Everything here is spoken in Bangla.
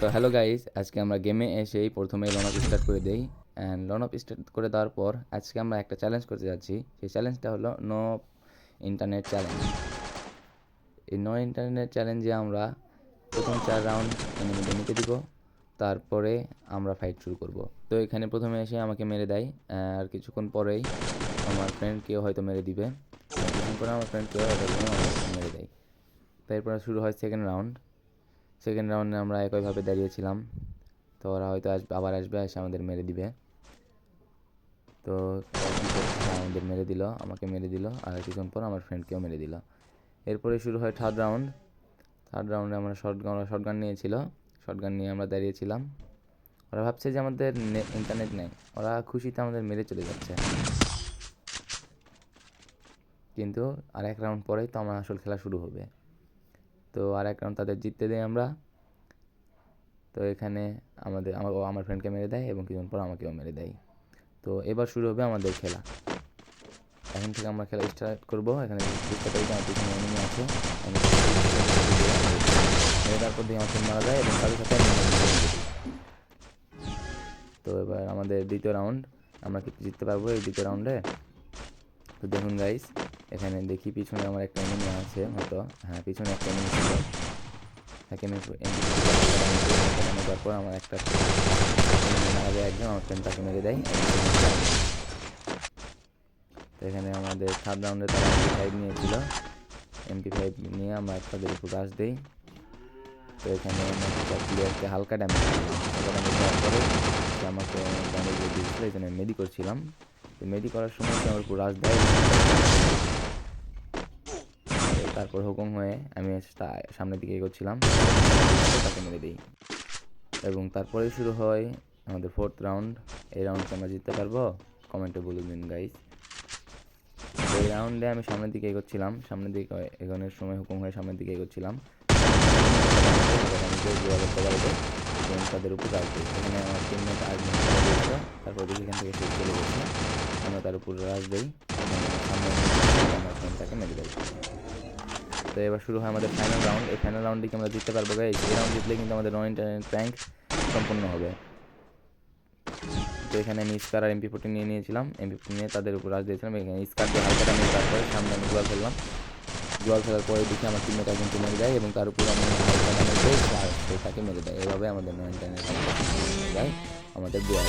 তো হ্যালো গাইস, আজকে আমরা গেমে এসেই প্রথমে লোন আপ স্টার্ট করে দেই। অ্যান্ড লোন আপ স্টার্ট করে দেওয়ার পর আজকে আমরা একটা চ্যালেঞ্জ করতে যাচ্ছি। সেই চ্যালেঞ্জটা হলো নো ইন্টারনেট চ্যালেঞ্জ। এই নো ইন্টারনেট চ্যালেঞ্জে আমরা প্রথম 4 রাউন্ড এনিমিদের নিতে দিব, তারপরে আমরা ফাইট শুরু করব। তো এখানে প্রথমে এসে আমাকে মেরে দেয়, আর কিছুক্ষণ পরেই আমার ফ্রেন্ডকেও হয়তো মেরে দিবে। কিছুক্ষণ পরে আমার ফ্রেন্ডকেও হয়তো মেরে দেয়। তারপরে শুরু হয় সেকেন্ড রাউন্ডে আমরা একইভাবে দাঁড়িয়েছিলাম। তো ওরা হয়তো আবার আসবে, এসে আমাদের মেরে দিবে। তো আমাদের মেরে দিল, আমাকে মেরে দিল, আর কিছুক্ষণ পর আমার ফ্রেন্ডকেও মেরে দিল। এরপরে শুরু হয় থার্ড রাউন্ডে আমরা শর্টগান নিয়েছিল। শর্টগান নিয়ে আমরা দাঁড়িয়েছিলাম। ওরা ভাবছে যে আমাদের ইন্টারনেট নেই, ওরা খুশিতে আমাদের মেরে চলে যাচ্ছে। কিন্তু আর এক রাউন্ড পরেই তো আমার আসল খেলা শুরু হবে। তো আর এক রাউন্ড তাদের জিততে দেয় আমরা। তো এখানে আমার ফ্রেন্ডকে মেরে দেয় এবং কিছুক্ষণ পর আমাকেও মেরে দেয়। তো এবার শুরু হবে আমাদের খেলা। এখন থেকে আমরা খেলা স্টার্ট করবো। এখানে বুঝতে পারি যে আমার পিছনে এনিমি আছে। মেরে তারপর দিয়ে আমার ফ্রেন্ড মারা যায় এবং তাদের সাথে তো এবার আমাদের দ্বিতীয় রাউন্ড, আমরা কি জিততে পারবো এই দ্বিতীয় রাউন্ডে? তো দেখুন গাইস, এখানে দেখি পিছনে আমার একটা এনিমি আছে হয়তো। হ্যাঁ, পিছনে একটা এনিমি ছিল। তাকে তারপর আমার একটা মারা যায় একজন, আমার ফ্রেন্ড তাকে মেরে দেয়। তো এখানে আমাদের থার্ড রাউন্ডে তারা MP5 নিয়েছিল। MP5 নিয়ে আমরা তাদের উপর রাশ দিই। তো এখানে প্লেয়ারকে হালকা ড্যামেজ দেওয়ার পরে আমাকে ড্যামেজ দিয়ে দিয়েছিল, এই জন্য মেডি করছিলাম। তো মেডি করার সময় আমার উপর রাশ দেয়। তারপর হুকুম হয়ে আমি সামনের দিকে এগোচ্ছিলাম, তাকে মেরে দিই। এবং তারপরে শুরু হয় আমাদের ফোর্থ রাউন্ড। এই রাউন্ডকে আমরা জিততে পারবো? কমেন্টে বলে দিন গাইস। এই রাউন্ডে আমি সামনের দিকে এগোচ্ছিলাম, সামনের দিকে এগোনোর সময় হুকুম হয়ে সামনের দিকে এগোচ্ছিলাম। এবং তাদের উপর রাশ দিই। এখানে আমার টিমমেট আরেকজন দিয়েছিল, তারপর দেখি এখান থেকে সেই চলে গেছে। আমরা তার উপর রাশ দিই, সামনে আমার ফ্রেন্ডটাকে মেরে দেয়। তো এবার শুরু হয় আমাদের ফাইনাল রাউন্ড। এই ফাইনাল রাউন্ডটিকে আমরা জিততে পারবো গাইস। এই রাউন্ড জিতলে কিন্তু আমাদের নন ইন্টারনেট প্র্যাঙ্ক সম্পূর্ণ হবে। তো এখানে আমি স্কার আর MP40 নিয়ে নিয়েছিলাম। MP40 নিয়ে তাদের উপর রাশ দিয়েছিলাম। এখানে স্কার দিয়ে হালকা ড্যামেজ দেওয়ার পরে সামনে আমি গোয়াল ফেললাম। গোয়াল ফেলার পরে দেখি আমার টিমমেট একজনকে মেরে দেয় এবং তার উপর আমি হালকা ড্যামেজ দিই আর সে তাকে মেরে দেয়। এভাবে আমাদের নন ইন্টারনেট যায় আমাদের গোয়াল।